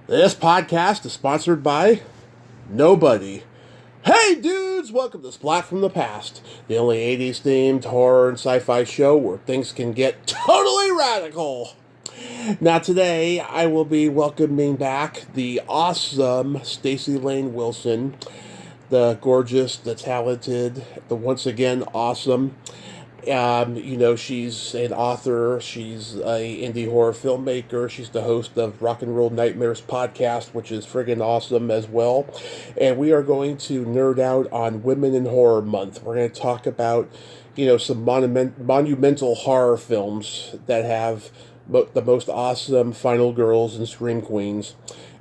This podcast is sponsored by nobody. Hey dudes, welcome to Splat from the Past, the only 80s themed horror and sci-fi show where things can get totally radical. Now today I will be welcoming back the awesome Staci Layne Wilson, the gorgeous, the talented, the once again awesome. She's an author. She's a indie horror filmmaker. She's the host of Rock and Roll Nightmares podcast, which is friggin' awesome as well. And we are going to nerd out on Women in Horror Month. We're going to talk about, some monumental horror films that have the most awesome final girls and scream queens,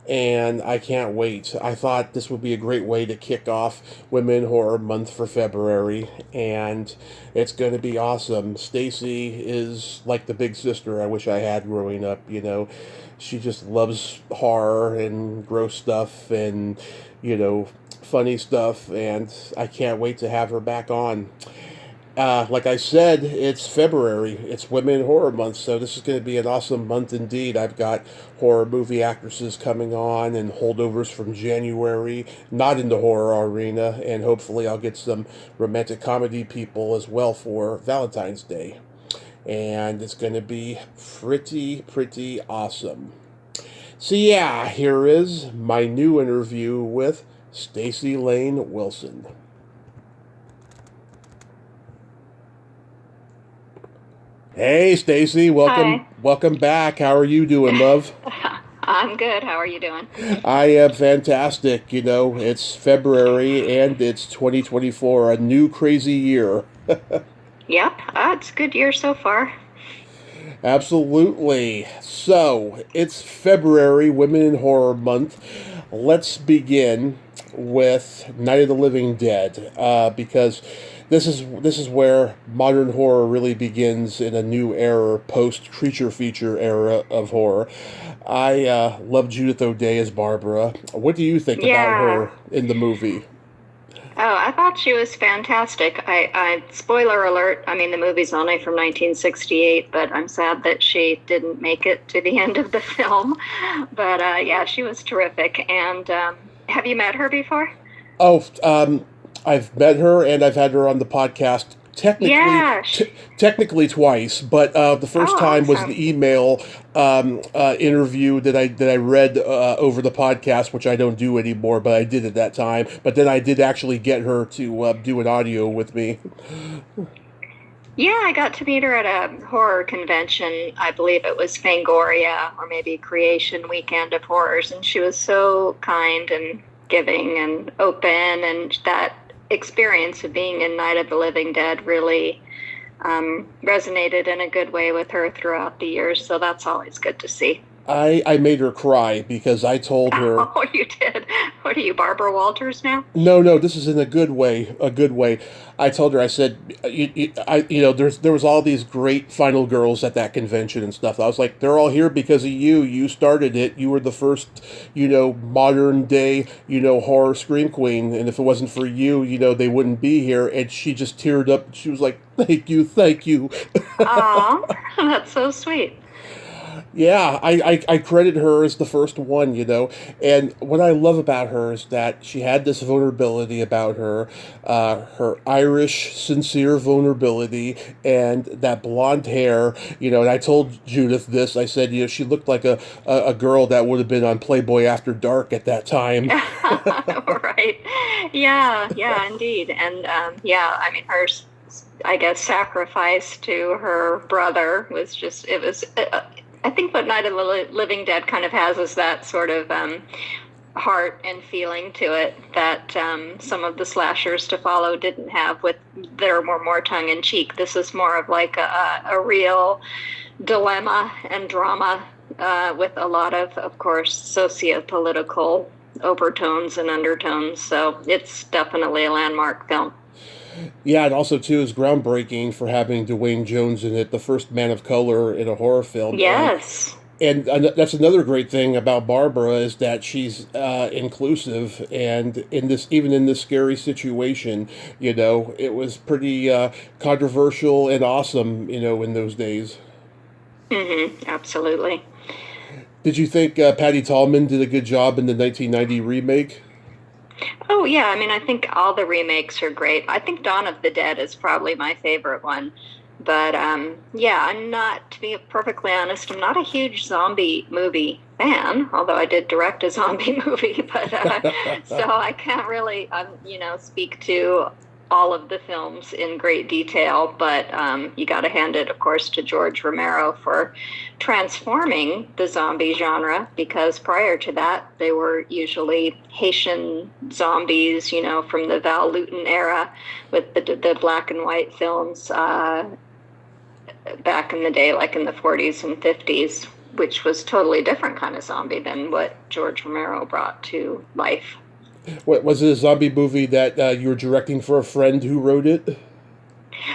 and I can't wait. I thought this would be a great way to kick off Women Horror Month for February, and it's going to be awesome. Staci is like the big sister I wish I had growing up, She just loves horror and gross stuff and, funny stuff, and I can't wait to have her back on. Like I said, it's February. It's Women in Horror Month, so this is going to be an awesome month indeed. I've got horror movie actresses coming on and holdovers from January, not in the horror arena, and hopefully I'll get some romantic comedy people as well for Valentine's Day. And it's going to be pretty awesome. So yeah, here is my new interview with Staci Layne Wilson. Hey, Staci, welcome, Hi. welcome back. How are you doing, love? I'm good. How are you doing? I am fantastic. It's February and it's 2024, a new crazy year. Yep, it's a good year so far. Absolutely. So, it's February, Women in Horror Month. Let's begin with Night of the Living Dead, because this is where modern horror really begins in a new era, post creature feature era of horror. I love Judith O'Dea as Barbara. What do you think about Yeah. her in the movie? Oh, I thought she was fantastic. Spoiler alert, I mean, the movie's only from 1968, but I'm sad that she didn't make it to the end of the film. But yeah, she was terrific. And have you met her before? Oh, I've met her and I've had her on the podcast technically Yeah. technically twice, but the first Oh, time was an awesome. email interview that I read over the podcast, which I don't do anymore, but I did at that time. But then I did actually get her to do an audio with me. Yeah, I got to meet her at a horror convention. I believe it was Fangoria or maybe Creation Weekend of Horrors. And she was so kind and giving and open. And that experience of being in Night of the Living Dead really resonated in a good way with her throughout the years. So that's always good to see. I made her cry because I told her, Oh, you did. What are you, Barbara Walters now? no, no, this is in a good way. A good way. I told her. I said, there was all these great final girls at that convention and stuff. I was like, they're all here because of you. You started it. You were the first, modern day, horror scream queen. And if it wasn't for you, they wouldn't be here. And she just teared up. She was like, thank you, thank you. Aw, that's so sweet. Yeah, I credit her as the first one, And what I love about her is that she had this vulnerability about her, her Irish, sincere vulnerability, and that blonde hair, And I told Judith this. I said, she looked like a girl that would have been on Playboy After Dark at that time. Right. Yeah, yeah, indeed. And yeah, I mean, I guess, sacrifice to her brother was just, it was, I think what Night of the Living Dead kind of has is that sort of heart and feeling to it that some of the slashers to follow didn't have. With There were more tongue in cheek. This is more of like a real dilemma and drama with a lot of course, socio-political overtones and undertones. So it's definitely a landmark film. Yeah, and also too is groundbreaking for having Dwayne Jones in it, the first man of color in a horror film, and Yes. and that's another great thing about Barbara is that she's inclusive, and even in this scary situation, it was pretty controversial and awesome, in those days. Absolutely. Did you think Patty Tallman did a good job in the 1990 remake? Oh yeah, I mean, I think all the remakes are great. I think Dawn of the Dead is probably my favorite one. But yeah, I'm not, to be perfectly honest, I'm not a huge zombie movie fan, although I did direct a zombie movie. But so I can't really, speak to all of the films in great detail. But you got to hand it, of course, to George Romero for transforming the zombie genre, because prior to that, they were usually Haitian zombies, from the Val Lewton era with the black and white films. Back in the day, like in the 40s and 50s, which was totally different kind of zombie than what George Romero brought to life. What was it, a zombie movie that you were directing for a friend who wrote it?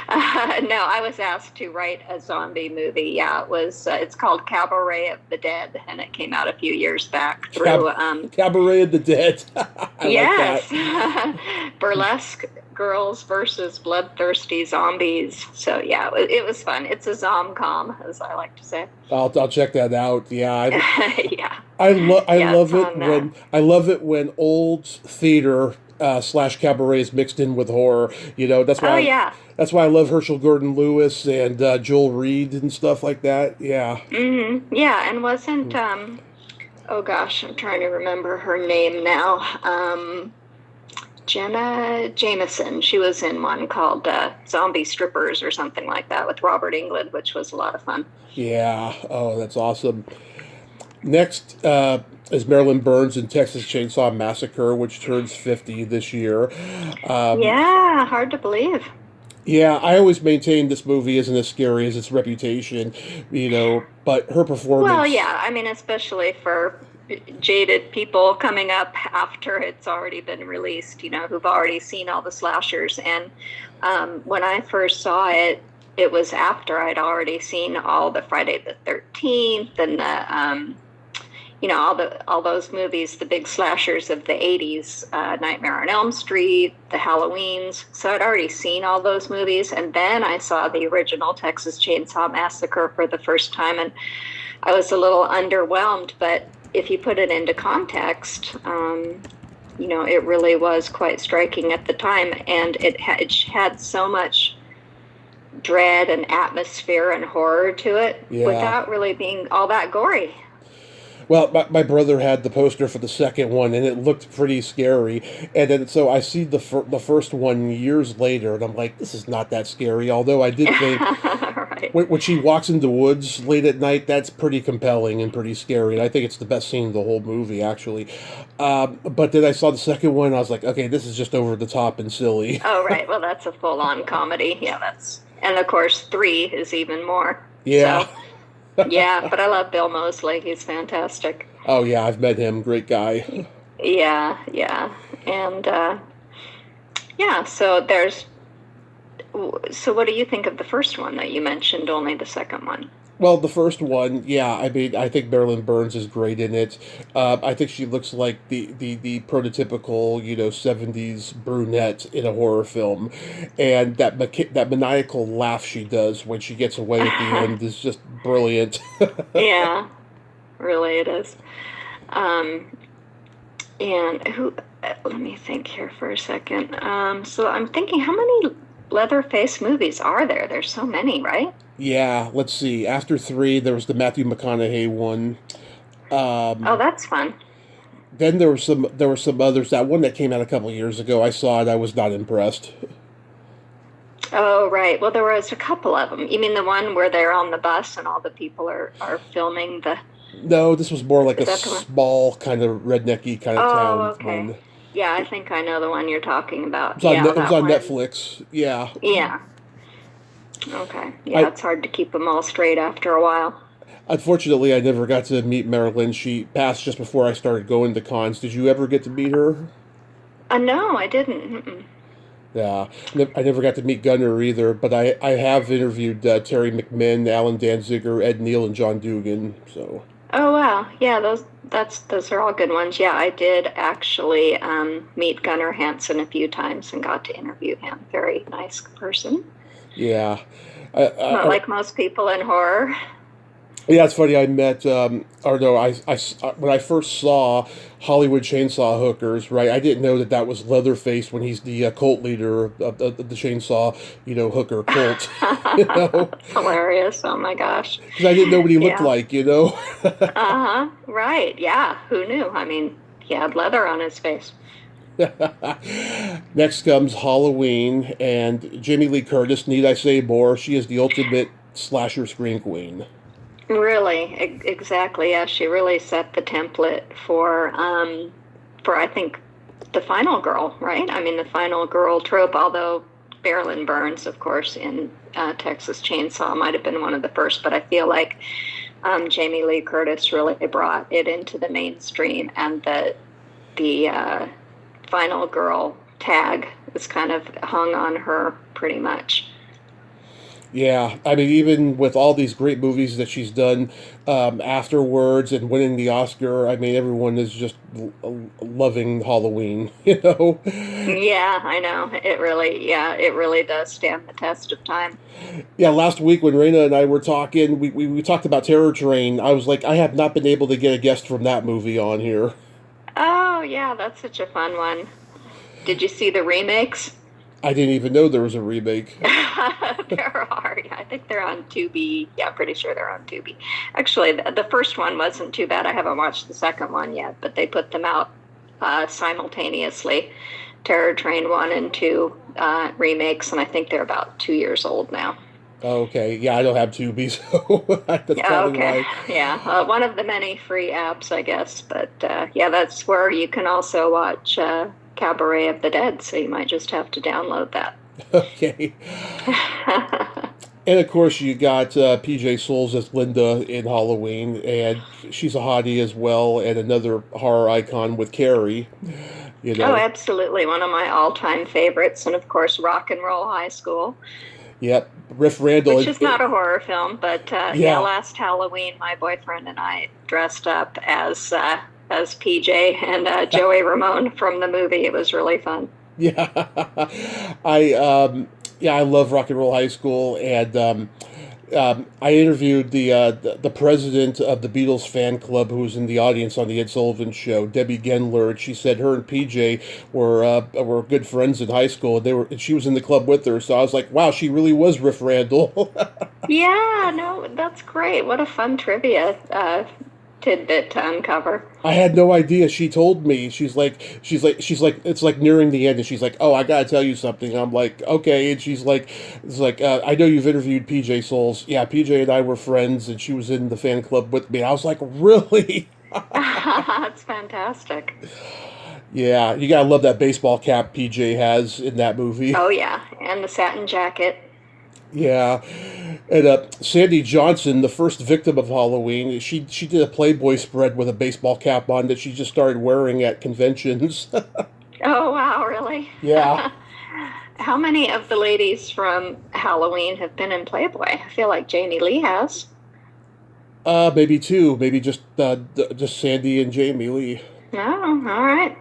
No, I was asked to write a zombie movie. Yeah, it was. It's called Cabaret of the Dead, and it came out a few years back through. Cabaret of the Dead. I like that. Yes, burlesque girls versus bloodthirsty zombies. So yeah, it was fun. It's a zom-com, as I like to say. I'll check that out. Yeah, Yeah, I yeah, it's love it on. when old theater slash cabaret is mixed in with horror. Oh yeah. That's why I love Herschel Gordon Lewis and Joel Reed and stuff like that. Yeah. Yeah, and wasn't oh gosh, I'm trying to remember her name now. Jenna Jameson. She was in one called Zombie Strippers or something like that with Robert Englund, which was a lot of fun. Yeah. Oh, that's awesome. Next is Marilyn Burns in Texas Chainsaw Massacre, which turns 50 this year. Um, Yeah, hard to believe. yeah, I always maintain this movie isn't as scary as its reputation, but her Well, performance. yeah, I mean, especially for jaded people coming up after it's already been released, who've already seen all the slashers. And when I first saw it, it was after I'd already seen all the Friday the 13th and all those movies, the big slashers of the 80s, Nightmare on Elm Street, the Halloweens. So I'd already seen all those movies. And then I saw the original Texas Chainsaw Massacre for the first time. And I was a little underwhelmed. But if you put it into context, it really was quite striking at the time. And it had so much dread and atmosphere and horror to it Yeah. without really being all that gory. Well, my brother had the poster for the second one, and it looked pretty scary. And then so I see the first one years later, and I'm like, this is not that scary. Although I did think Right. when she walks into woods late at night, that's pretty compelling and pretty scary. And I think it's the best scene in the whole movie, actually. But then I saw the second one, and I was like, okay, this is just over the top and silly. Oh, right. Well, that's a full-on comedy. Yeah, and of course, 3 is even more. Yeah. So, yeah, but I love Bill Moseley. He's fantastic. Oh yeah, I've met him. Great guy. Yeah, yeah. And yeah, so what do you think of the first one that you mentioned, only the second one? Well, the first one, yeah, I mean, I think Marilyn Burns is great in it. I think she looks like the prototypical, 70s brunette in a horror film. And that maniacal laugh she does when she gets away at the end is just brilliant. Yeah, really it is. Um, and let me think here for a second. So I'm thinking, how many Leatherface movies are there? There's so many, right? Yeah, let's see. After 3, there was the Matthew McConaughey one. Oh, Um, that's fun. then there were some others. That one that came out a couple years ago, I saw it. I was not impressed. Oh, right. Well, there was a couple of them. You mean the one where they're on the bus and all the people are filming the? No, this was more like Is a that the one? small kind of rednecky kind of Oh, town okay. one. Yeah, I think I know the one you're talking about. It Yeah, was that on one. Netflix. Yeah, Yeah. Okay. Yeah, I it's hard to keep them all straight after a while. unfortunately I never got to meet Marilyn. She passed just before I started going to cons. Did you ever get to meet her? No, I didn't. Mm-mm. Yeah, I never got to meet Gunner either. But I have interviewed Terry McMinn, Alan Danziger, Ed Neal, and John Dugan. So Oh wow, yeah, those are all good ones. Yeah, I did actually meet Gunnar Hansen a few times and got to interview him. Very nice person. yeah, I, Not I, like most people in horror. Yeah, it's funny. I met, or no, when I first saw Hollywood Chainsaw Hookers, right? I didn't know that that was Leatherface when he's the cult leader of the Chainsaw, hooker cult. you know, That's hilarious. Oh my gosh. because I didn't know what he looked Yeah. like. You know. Uh-huh. Right. Yeah. Who knew? I mean, he had leather on his face. Next comes Halloween, and Jamie Lee Curtis. Need I say more? She is the ultimate slasher scream queen. Really, exactly. Yeah, she really set the template for I think the final girl, right? I mean, the final girl trope. Although Marilyn Burns, of course, in Texas Chainsaw might have been one of the first, but I feel like Jamie Lee Curtis really brought it into the mainstream, and the final girl tag is kind of hung on her pretty much. Yeah, I mean, even with all these great movies that she's done afterwards and winning the Oscar, I mean, everyone is just loving Halloween, you know? Yeah, I know. It really does stand the test of time. Yeah, last week when Raina and I were talking, we talked about Terror Train. I was like, I have not been able to get a guest from that movie on here. Oh, yeah, that's such a fun one. Did you see the remakes? I didn't even know there was a remake. There are. Yeah, I think they're on Tubi. Yeah, pretty sure they're on Tubi. Actually, the first one wasn't too bad. I haven't watched the second one yet, but they put them out simultaneously. Terror Train 1 and 2 remakes, and I think they're about 2 years old now. Okay, yeah, I don't have Tubi, so that's Yeah, probably okay. why. Yeah, one of the many free apps, I guess. But yeah, that's where you can also watch Cabaret of the Dead, so you might just have to download that. Okay. And of course, you got PJ Souls as Linda in Halloween, and she's a hottie as well, and another horror icon with Carrie. You Oh, know, absolutely. One of my all-time favorites. And of course, Rock and Roll High School, yep, Riff Randall. which is not a horror film, but yeah, Yeah, last Halloween, my boyfriend and I dressed up as PJ and Joey Ramone from the movie. It was really fun. yeah. I yeah, I love Rock and Roll High School, and I interviewed the president of the Beatles fan club, who was in the audience on the Ed Sullivan Show, Debbie Gendler, and she said her and PJ were good friends in high school. And she was in the club with her, so I was like, wow, she really was Riff Randall. Yeah, no, that's great. What a fun trivia tidbit to uncover. I had no idea. She told me. She's like, it's like nearing the end, and she's like, oh, I gotta tell you something. I'm like, okay, and she's like, it's like, I know you've interviewed PJ Souls. Yeah, PJ and I were friends, and she was in the fan club with me. I was like, really? That's fantastic. Yeah, you gotta love that baseball cap PJ has in that movie. Oh, yeah. And the satin jacket. Yeah, and Sandy Johnson, the first victim of Halloween, she did a Playboy spread with a baseball cap on that she just started wearing at conventions. Oh, wow, really? Yeah. How many of the ladies from Halloween have been in Playboy? I feel like Jamie Lee has. Maybe two. Maybe just Sandy and Jamie Lee Oh, all right.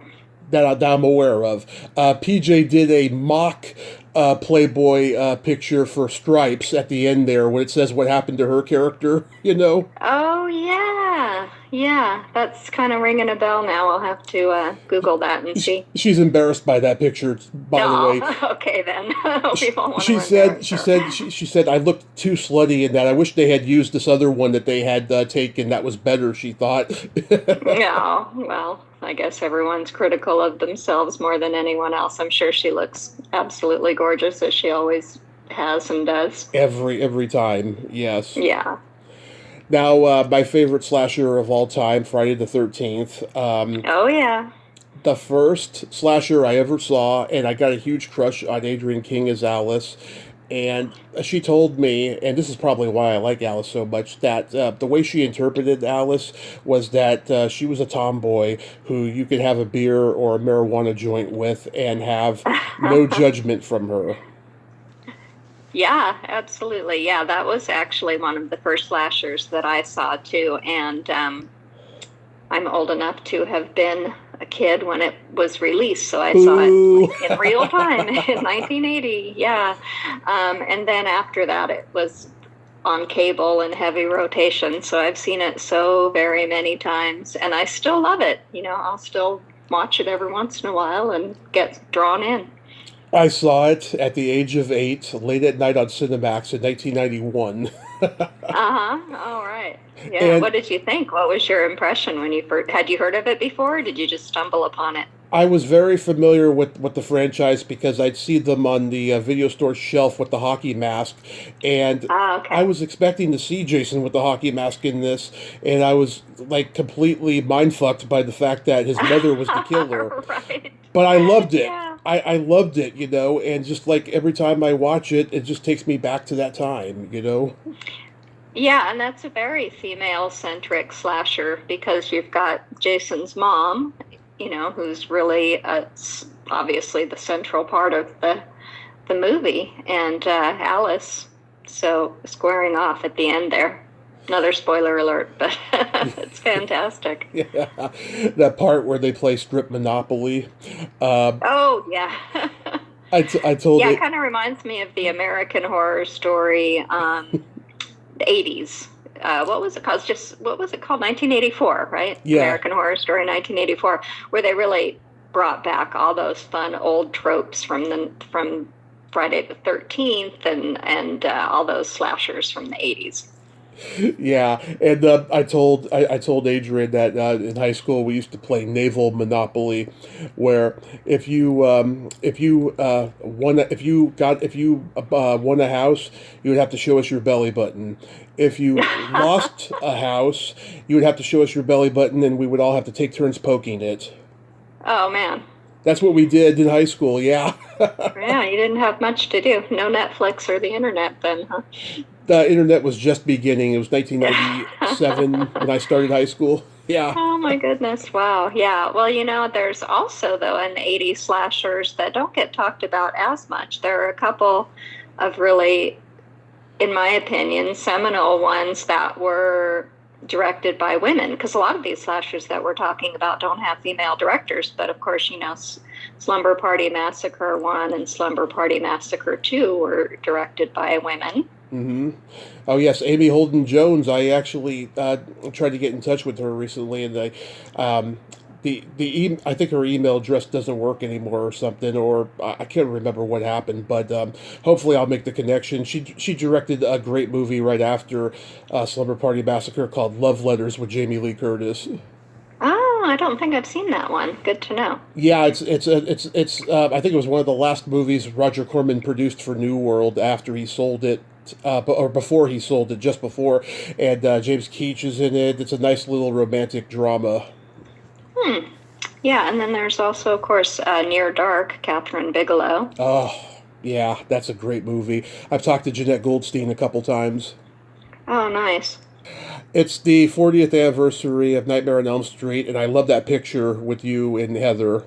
that I'm aware of. PJ did a mock Playboy picture for Stripes at the end there when it says what happened to her character. You know. Oh, yeah. Yeah, that's kind of ringing a bell now. I'll have to Google that and see. She's embarrassed by that picture. By the way, Oh, okay then. We won't want she to said embarrass she her. said she said I looked too slutty in that. I wish they had used this other one that they had taken. That was better. She thought. No, well, I guess everyone's critical of themselves more than anyone else. I'm sure she looks absolutely gorgeous, as she always has and does. Every time, yes. Yeah. Now, my favorite slasher of all time, Friday the 13th. Oh, yeah. The first slasher I ever saw, and I got a huge crush on Adrienne King as Alice. And she told me, and this is probably why I like Alice so much, that the way she interpreted Alice was that she was a tomboy who you could have a beer or a marijuana joint with and have no judgment from her. Yeah, absolutely. Yeah, that was actually one of the first slashers that I saw too. And I'm old enough to have been a kid when it was released, so I saw it Ooh. like in real time in 1980. Yeah, and then after that, it was on cable in heavy rotation, so I've seen it so very many times, and I still love it. I'll still watch it every once in a while and get drawn in. I saw it at the age of 8, late at night on Cinemax in 1991. Uh-huh. All right. Yeah. And What did you think? What was your impression when you first had you heard of it before, or did you just stumble upon it? I was very familiar with the franchise because I'd see them on the video store shelf with the hockey mask, and Ah, I okay. was expecting to see Jason with the hockey mask in this, and I was like completely mind fucked by the fact that his mother was the killer. Right. But I loved it. Yeah. I loved it, and just like every time I watch it, it just takes me back to that time. Yeah, and that's a very female-centric slasher because you've got Jason's mom, who's really obviously the central part of the movie, and Alice, so squaring off at the end there. Another spoiler alert, but it's fantastic. Yeah, that part where they play strip Monopoly. Um, Oh, yeah. I told Yeah, it it. kind of reminds me of the American Horror Story, the 80s. What was it called? What was it called? 1984, right? Yeah, American Horror Story 1984, where they really brought back all those fun old tropes from Friday the 13th and all those slashers from the 80s. yeah, and I told Adrian that in high school we used to play naval Monopoly, where if you won a house, you would have to show us your belly button. If you lost a house, you would have to show us your belly button, and we would all have to take turns poking it. Oh man. That's what we did in high school. Yeah, Yeah, you didn't have much to do. No Netflix or the internet then, huh? the internet was just beginning. It was 1997 when I started high school. Yeah. Oh my goodness. Wow. Yeah. Well, there's also, though, an 80s slashers that don't get talked about as much. There are a couple of really, in my opinion, seminal ones that were directed by women, because a lot of these slashers that we're talking about don't have female directors. But of course, Slumber Party Massacre 1 and Slumber Party Massacre 2 were directed by women. Hmm. Oh yes, Amy Holden Jones. I actually tried to get in touch with her recently, and I think her email address doesn't work anymore or something, or I can't remember what happened. But hopefully, I'll make the connection. She directed a great movie right after Slumber Party Massacre called Love Letters with Jamie Lee Curtis. Oh, I don't think I've seen that one. Good to know. Yeah, it's I think it was one of the last movies Roger Corman produced for New World after he sold it, or before he sold it, just before. And James Keach is in it. It's a nice little romantic drama. Hmm. Yeah, and then there's also, of course, Near Dark, Catherine Bigelow. Oh, yeah, that's a great movie. I've talked to Jeanette Goldstein a couple times. Oh, nice. It's the 40th anniversary of Nightmare on Elm Street, and I love that picture with you and Heather.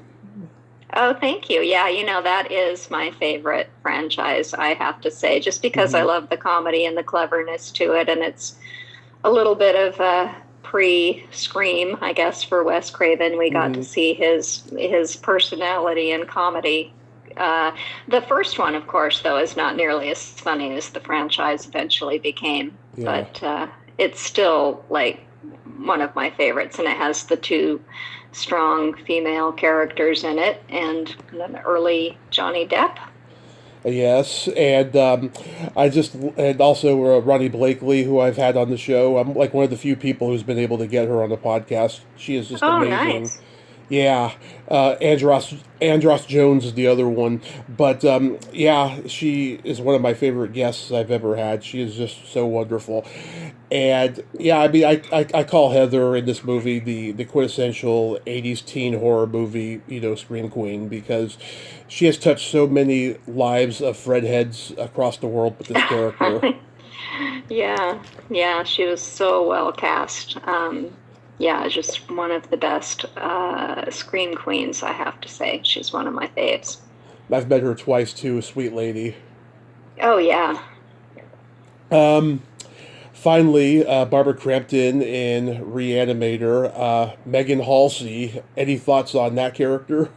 Oh, thank you. Yeah, that is my favorite franchise, I have to say, just because I Hmm. love the comedy and the cleverness to it, and it's a little bit of a pre-Scream, I guess, for Wes Craven. We got to Hmm. see his personality and comedy. Uh, the first one, of course, though, is not nearly as funny as the franchise eventually became, Yeah. but it's still like one of my favorites, and it has the two strong female characters in it, and an early Johnny Depp. Yes, and and also Ronnie Blakely, who I've had on the show. I'm like one of the few people who's been able to get her on the podcast. She is just Oh, amazing. nice. Yeah, Andros Jones is the other one, but yeah, she is one of my favorite guests I've ever had. She is just so wonderful, and yeah, I mean, I call Heather in this movie the quintessential '80s teen horror movie, scream queen, because she has touched so many lives of Fred heads across the world with this character. Yeah, yeah, she was so well cast. Yeah, just one of the best scream queens, I have to say. She's one of my faves. I've met her twice too, sweet lady. Oh, yeah. Um, Finally, Barbara Crampton in Reanimator. Megan Halsey. Any thoughts on that character?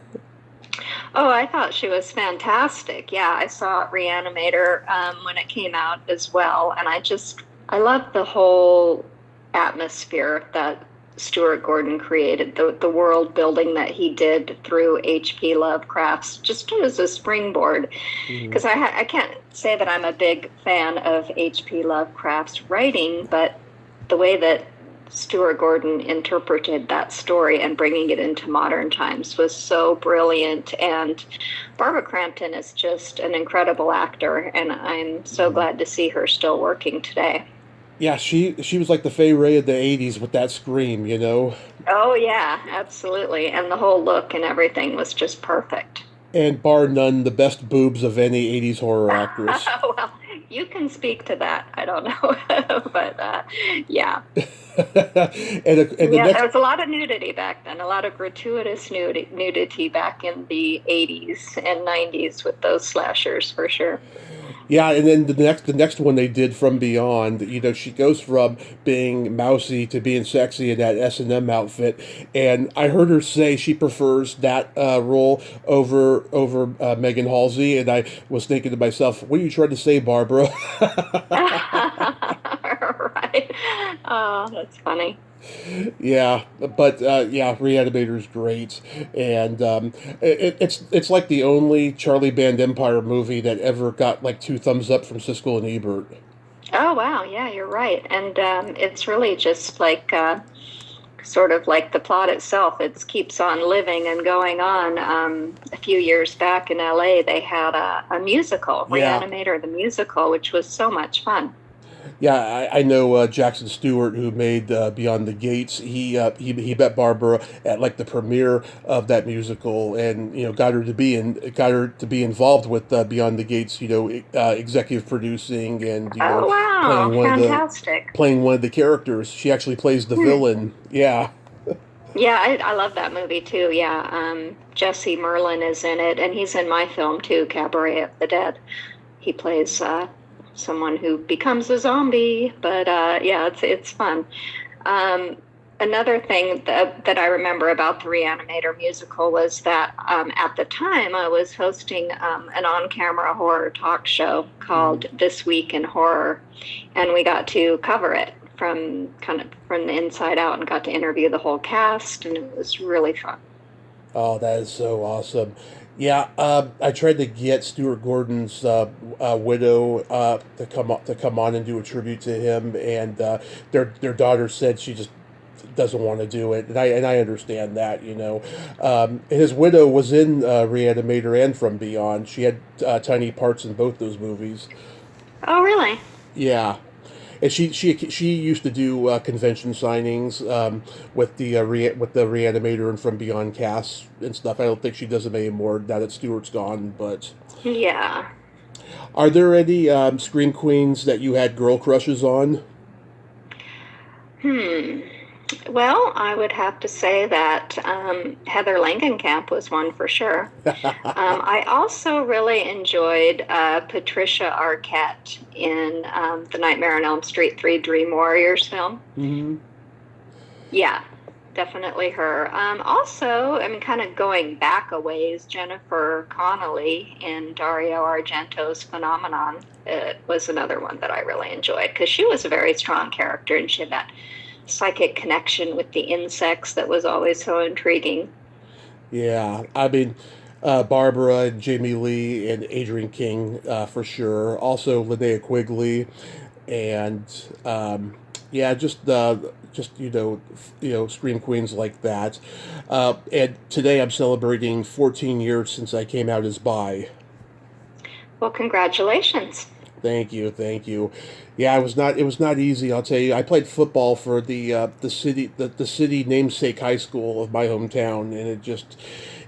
Oh, I thought she was fantastic. Yeah, I saw Reanimator when it came out as well, and I just I love the whole atmosphere that Stuart Gordon created, the world building that he did through H.P. Lovecraft's, just as a springboard. Mhm. Because I can't say that I'm a big fan of H.P. Lovecraft's writing, but the way that Stuart Gordon interpreted that story and bringing it into modern times was so brilliant. And Barbara Crampton is just an incredible actor, and I'm so Mhm. glad to see her still working today. Yeah, she was like the Fay Ray of the '80s with that scream, you know. Oh, yeah, absolutely. And the whole look and everything was just perfect. And bar none, the best boobs of any '80s horror actress. Well, you can speak to that. I don't know. But yeah. And the Yeah, there next was a lot of nudity back then, a lot of gratuitous nudity back in the 80s and 90s with those slashers for sure. Yeah, and then the next one they did From Beyond, you know, she goes from being mousy to being sexy in that S&M outfit, and I heard her say she prefers that role over Megan Halsey, and I was thinking to myself, what are you trying to say, Barbara? Right. Oh, that's funny. Yeah, but yeah, Reanimator's great, and it's like the only Charlie Band Empire movie that ever got like two thumbs up from Siskel and Ebert. Oh, wow. Yeah, you're right. And it's really just like sort of like the plot itself. It keeps on living and going on. A few years back in LA, they had a musical, Yeah, Reanimator the musical, which was so much fun. yeah, I know Jackson Stewart, who made Beyond the Gates. He met Barbara at like the premiere of that musical, and you know got her to be involved with Beyond the Gates. You know, executive producing and Oh, wow. playing one of the Fantastic. characters. She actually plays the Hmm. villain. Yeah. Yeah, I love that movie too. Yeah. Jesse Merlin is in it, and he's in my film too, Cabaret of the Dead. He plays someone who becomes a zombie, but yeah, it's fun. Um, Another thing that I remember about the Reanimator musical was that at the time I was hosting an on-camera horror talk show called This Week in Horror, and we got to cover it from kind of from the inside out and got to interview the whole cast, and it was really fun. Oh, that is so awesome. Yeah, I tried to get Stuart Gordon's widow to come on and do a tribute to him, and their daughter said she just doesn't want to do it, and I understand that, you know. His widow was in Reanimator and From Beyond. She had tiny parts in both those movies. Oh, really? Yeah, and she used to do convention signings with the Reanimator and From Beyond casts and stuff. I don't think she does them anymore now that Stewart's gone. But Yeah. are there any scream queens that you had girl crushes on? Hmm. Well, I would have to say that Heather Langenkamp was one for sure. I also really enjoyed Patricia Arquette in the Nightmare on Elm Street 3 Dream Warriors film. Hmm. Yeah, definitely her. Also, I mean, kind of going back a ways, Jennifer Connelly in Dario Argento's Phenomenon was another one that I really enjoyed because she was a very strong character and she had that psychic connection with the insects that was always so intriguing. Yeah, I mean, Barbara and Jamie Lee and Adrian King for sure. Also Linnea Quigley, and yeah, just scream queens like that. And today I'm celebrating 14 years since I came out as bi. Well, congratulations. Thank you, thank you. Yeah, it was not easy. I'll tell you. I played football for the city namesake high school of my hometown, and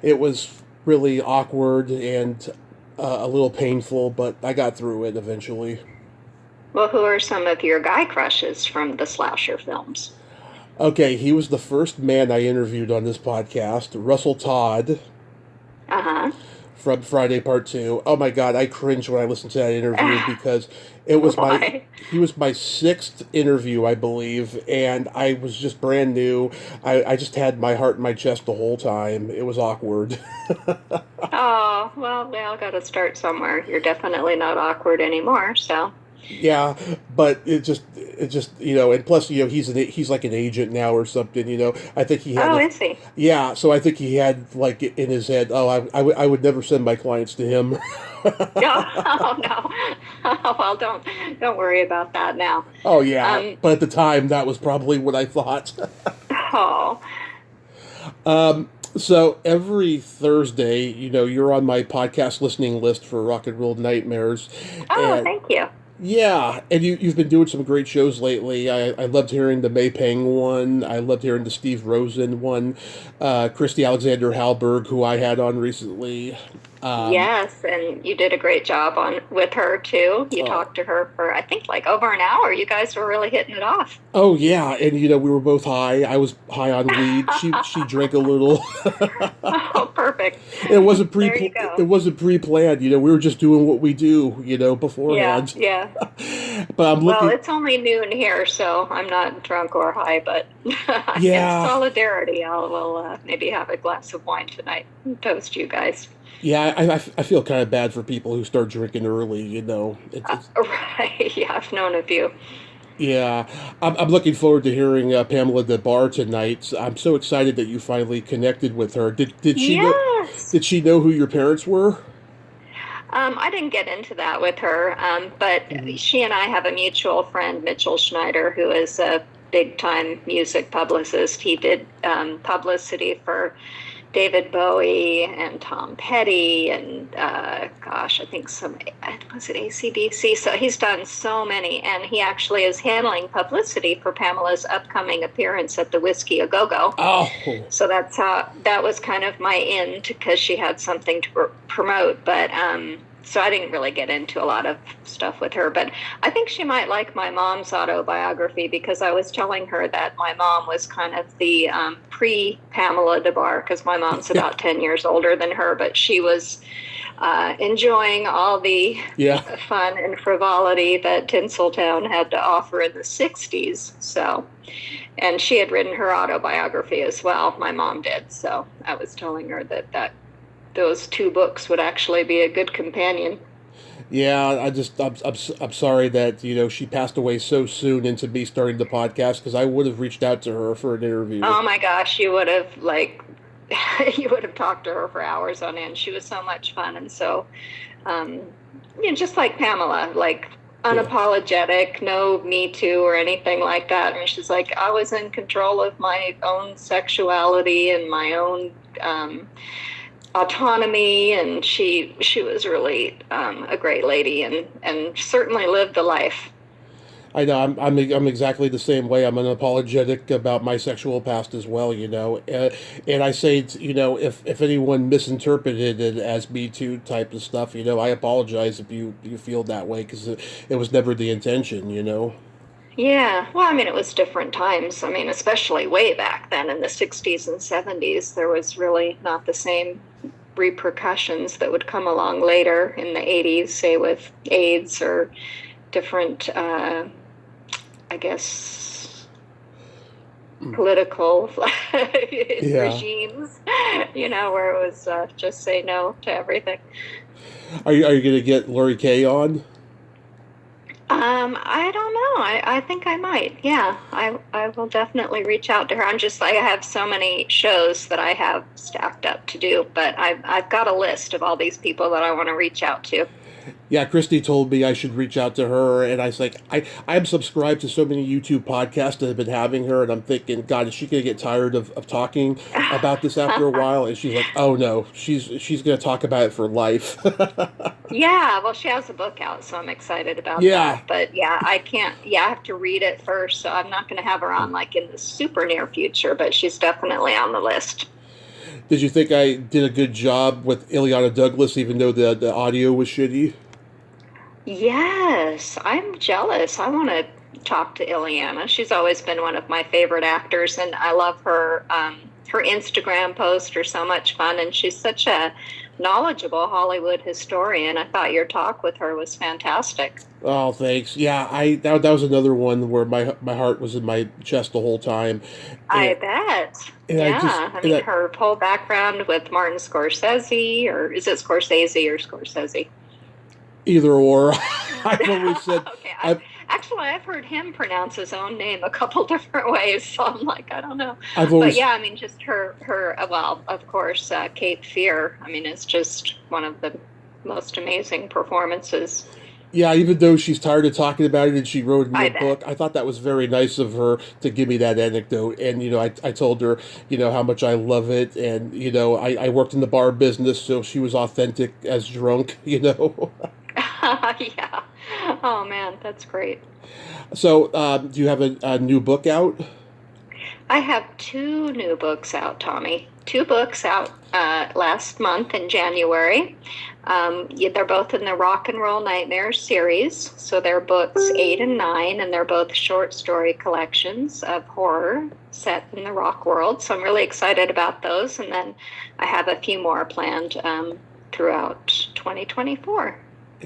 it was really awkward and a little painful, but I got through it eventually. Well, who are some of your guy crushes from the slasher films? Okay, he was the first man I interviewed on this podcast, Russell Todd Uh huh. from Friday Part Two. Oh my God, I cringed when I listened to that interview because it was my Why? he was my sixth interview, I believe, and I was just brand new. I just had my heart in my chest the whole time. It was awkward. Oh, well, we all got to start somewhere. You're definitely not awkward anymore, so. Yeah, but it just and plus he's like an agent now or something. I think he had Oh, a is he? yeah. So I think he had like in his head, oh, I would never send my clients to him. No, oh no. Oh, well, don't worry about that now. Oh yeah, Um, but at the time that was probably what I thought. oh, So every Thursday, you're on my podcast listening list for Rock and Roll Nightmares, oh, and thank you. yeah, and you've been doing some great shows lately. I loved hearing the May Pang one. I loved hearing the Steve Rosen one. Christy Alexander Halberg, who I had on recently. Um, Yes, and you did a great job on with her too. You oh, talked to her for I think like over an hour. You guys were really hitting it off. oh yeah, and we were both high. I was high on weed. She drank a little. Oh, perfect. It wasn't pre There you it go. wasn't pre-planned. We were just doing what we do, Yeah, beforehand. yeah. But I'm Well, looking. it's only noon here, so I'm not drunk or high, but in Yeah, solidarity, will maybe have a glass of wine tonight and toast you guys. yeah. I feel kind of bad for people who start drinking early. It's Right. Yeah, I've known a few. yeah. I'm looking forward to hearing Pamela DeBar tonight. I'm so excited that you finally connected with her. Did she know? Yes. Did she know who your parents were? I didn't get into that with her, but Mhm. she and I have a mutual friend, Mitchell Schneider, who is a big time music publicist. He did publicity for David Bowie and Tom Petty and gosh, I think some was it ACDC. So he's done so many, and he actually is handling publicity for Pamela's upcoming appearance at the Whiskey A Go Go. Oh, So that was kind of my in because she had something to promote. But so I didn't really get into a lot of stuff with her. But I think she might like my mom's autobiography because I was telling her that my mom was kind of the pre Pamela DeBar because my mom's about 10 years older than her, but she was enjoying all the yeah. fun and frivolity that Tinseltown had to offer in the 60s. So, and she had written her autobiography as well. My mom did. So I was telling her that those two books would actually be a good companion. Yeah, I'm sorry that she passed away so soon into me starting the podcast because I would have reached out to her for an interview. Oh my gosh, you would have you would have talked to her for hours on end. She was so much fun and so um, just like Pamela, like Yeah, unapologetic, no Me Too or anything like that. I mean, she's like, I was in control of my own sexuality and my own autonomy, and she was really a great lady and certainly lived the life. I know. I'm exactly the same way. I'm unapologetic about my sexual past as well. And I say, if anyone misinterpreted it as Me Too type of stuff, I apologize if you feel that way because it was never the intention. Yeah, well, I mean, it was different times. I mean, especially way back then in the 60s and 70s, there was really not the same repercussions that would come along later in the 80s, say with AIDS or different, I guess, political Yeah. regimes, where it was just say no to everything. Are you gonna get Lori Kay on? I don't know. I think I might. Yeah, I will definitely reach out to her. I have so many shows that I have stacked up to do, but I've got a list of all these people that I want to reach out to. Yeah, Christy told me I should reach out to her, and I was like, I'm subscribed to so many YouTube podcasts that have been having her, and I'm thinking, God, is she gonna get tired of talking about this after a while? And she's like, Oh no, she's gonna talk about it for life. Yeah, well, she has a book out, so I'm excited about Yeah. that. But yeah, I can't. Yeah, I have to read it first, so I'm not going to have her on like in the super near future. But she's definitely on the list. Did you think I did a good job with Ileana Douglas, even though the audio was shitty? Yes, I'm jealous. I want to talk to Ileana. She's always been one of my favorite actors, and I love her. Her Instagram posts are so much fun, and she's such a knowledgeable Hollywood historian. I thought your talk with her was fantastic. Oh, thanks. Yeah, that was another one where my heart was in my chest the whole time, I and bet. and I just Yeah. I and mean, her whole background with Martin Scorsese, or is it Scorsese or Scorsese? either or. I've always said, Okay, I've, I've heard him pronounce his own name a couple different ways, so I'm like, I don't know. I've But always, yeah, I mean, just her, well, of course, Cape Fear. I mean, it's just one of the most amazing performances. yeah, even though she's tired of talking about it and she wrote me I a bet. book, I thought that was very nice of her to give me that anecdote. And, I told her, how much I love it. And, I worked in the bar business, so she was authentic as drunk, Yeah. Oh man, that's great. So, do you have a new book out? I have two new books out, Tommy. Two books out last month in January. Yeah, they're both in the Rock and Roll Nightmares series. So they're books 8 and 9, and they're both short story collections of horror set in the rock world. So I'm really excited about those. And then I have a few more planned throughout 2024.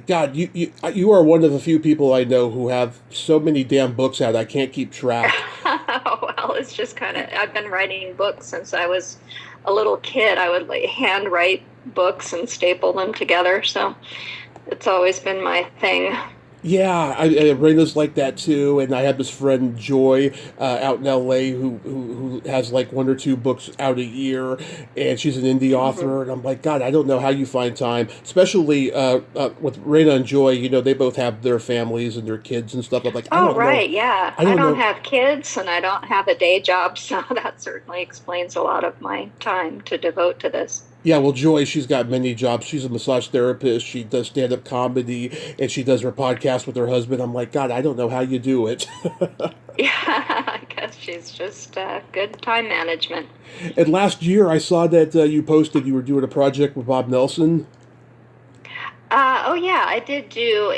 God, you are one of the few people I know who have so many damn books out. I can't keep track. Well, it's just kind of, I've been writing books since I was a little kid. I would like hand write books and staple them together. So it's always been my thing. Yeah, Rena's like that too, and I have this friend Joy out in L.A. who has like one or two books out a year, and she's an indie Hmm. author, and I'm like, God, I don't know how you find time, especially with Rena and Joy. They both have their families and their kids and stuff. I'm like, I Oh, don't know, right. Yeah. I I don't don't know. have kids and I don't have a day job. So that certainly explains a lot of my time to devote to this. Yeah, well, Joy, she's got many jobs. She's a massage therapist. She does stand up comedy, and she does her podcast with her husband. I'm like, God, I don't know how you do it. Yeah. I guess she's just good time management. And last year, I saw that you posted you were doing a project with Bob Nelson. Oh yeah, I did do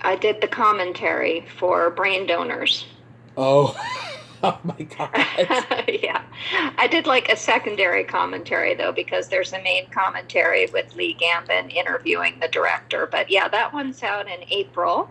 I did the commentary for brain donors. Oh, oh my God. Yeah. I did like a secondary commentary though, because there's a main commentary with Lee Gambin interviewing the director. But yeah, that one's out in April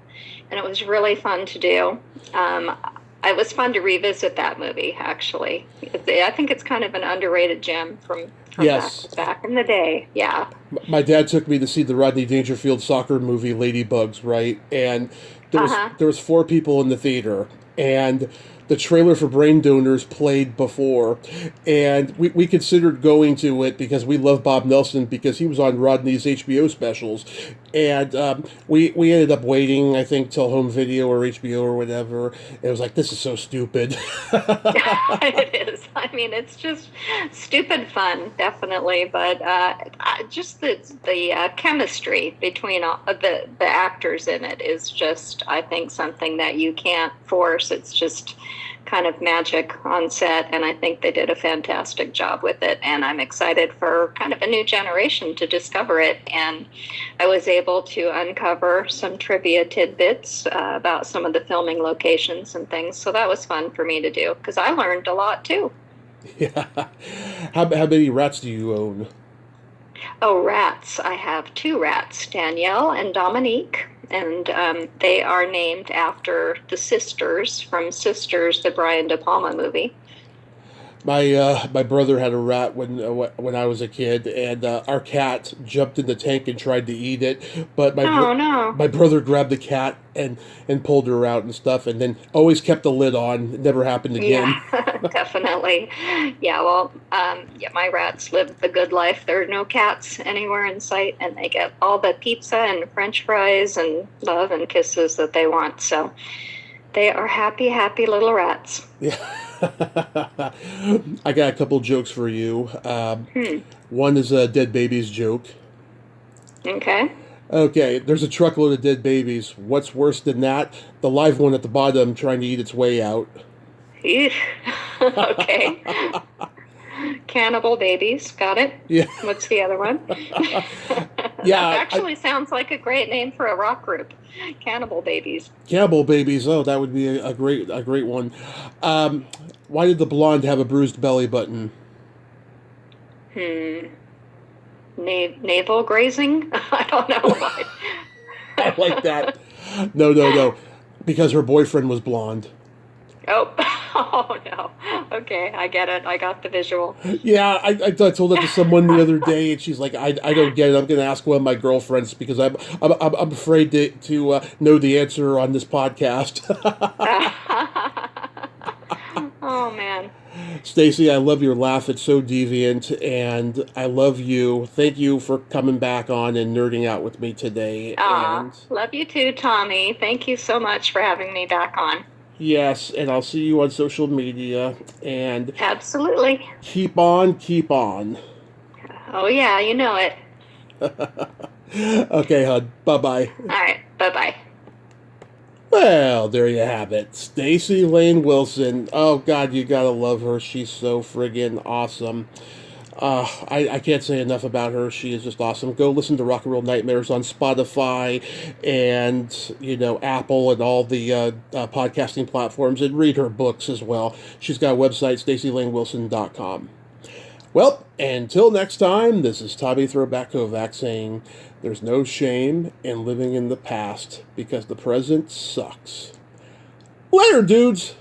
and it was really fun to do. Um, it was fun to revisit that movie actually. I think it's kind of an underrated gem from Yes. back in the day. Yeah. My dad took me to see the Rodney Dangerfield soccer movie Ladybugs, right? And there was Uh-huh. there was four people in the theater, and the trailer for Brain Donors played before, and we considered going to it because we love Bob Nelson because he was on Rodney's HBO specials, and we ended up waiting, I think, till home video or HBO or whatever. It was like, this is so stupid. It is. I mean, it's just stupid fun, definitely. But just the chemistry between all the actors in it is just, I think, something that you can't force. It's just kind of magic on set, and I think they did a fantastic job with it. And I'm excited for kind of a new generation to discover it. And I was able to uncover some trivia tidbits about some of the filming locations and things. So that was fun for me to do because I learned a lot too. Yeah. How many rats do you own? Oh, rats. I have two rats, Danielle and Dominique, and they are named after the sisters from Sisters, the Brian De Palma movie. My brother had a rat when I was a kid, and our cat jumped in the tank and tried to eat it, but Oh, no. my brother grabbed the cat and pulled her out and stuff, and then always kept the lid on. It never happened Yeah, again. definitely. Yeah, well, yeah, my rats live the good life. There are no cats anywhere in sight, and they get all the pizza and French fries and love and kisses that they want. So they are happy, happy little rats. Yeah. I got a couple jokes for you. Hmm. One is a dead babies joke. Okay. Okay, there's a truckload of dead babies. What's worse than that? The live one at the bottom trying to eat its way out. Eesh. Okay. Cannibal babies. Got it. Yeah, What's the other one? That yeah. actually sounds like a great name for a rock group. Cannibal babies. Cannibal babies. Oh, that would be a great one. Um, why did the blonde have a bruised belly button? Hmm. Navel grazing? I don't know why. I like that. No, no, no. Because her boyfriend was blonde. Oh. Oh no. Okay, I get it. I got the visual. Yeah, I told that to someone the other day, and she's like, I don't get it. I'm going to ask one of my girlfriends because I'm afraid to know the answer on this podcast. Oh man. Stacy, I love your laugh. It's so deviant, and I love you. Thank you for coming back on and nerding out with me today. Ah, And love you too, Tommy. Thank you so much for having me back on. yes, and I'll see you on social media. And Absolutely. keep on, keep on. Oh yeah, you know it. Okay, hon. Bye bye. All right. Bye-bye. Well, there you have it. Stacy Layne Wilson. Oh, God, you gotta love her. She's so friggin' awesome. I can't say enough about her. She is just awesome. Go listen to Rock and Roll Nightmares on Spotify and, Apple and all the podcasting platforms, and read her books as well. She's got a website, stacylanewilson.com. Well, until next time, this is Tommy Throwback Kovac saying there's no shame in living in the past because the present sucks. Later, dudes!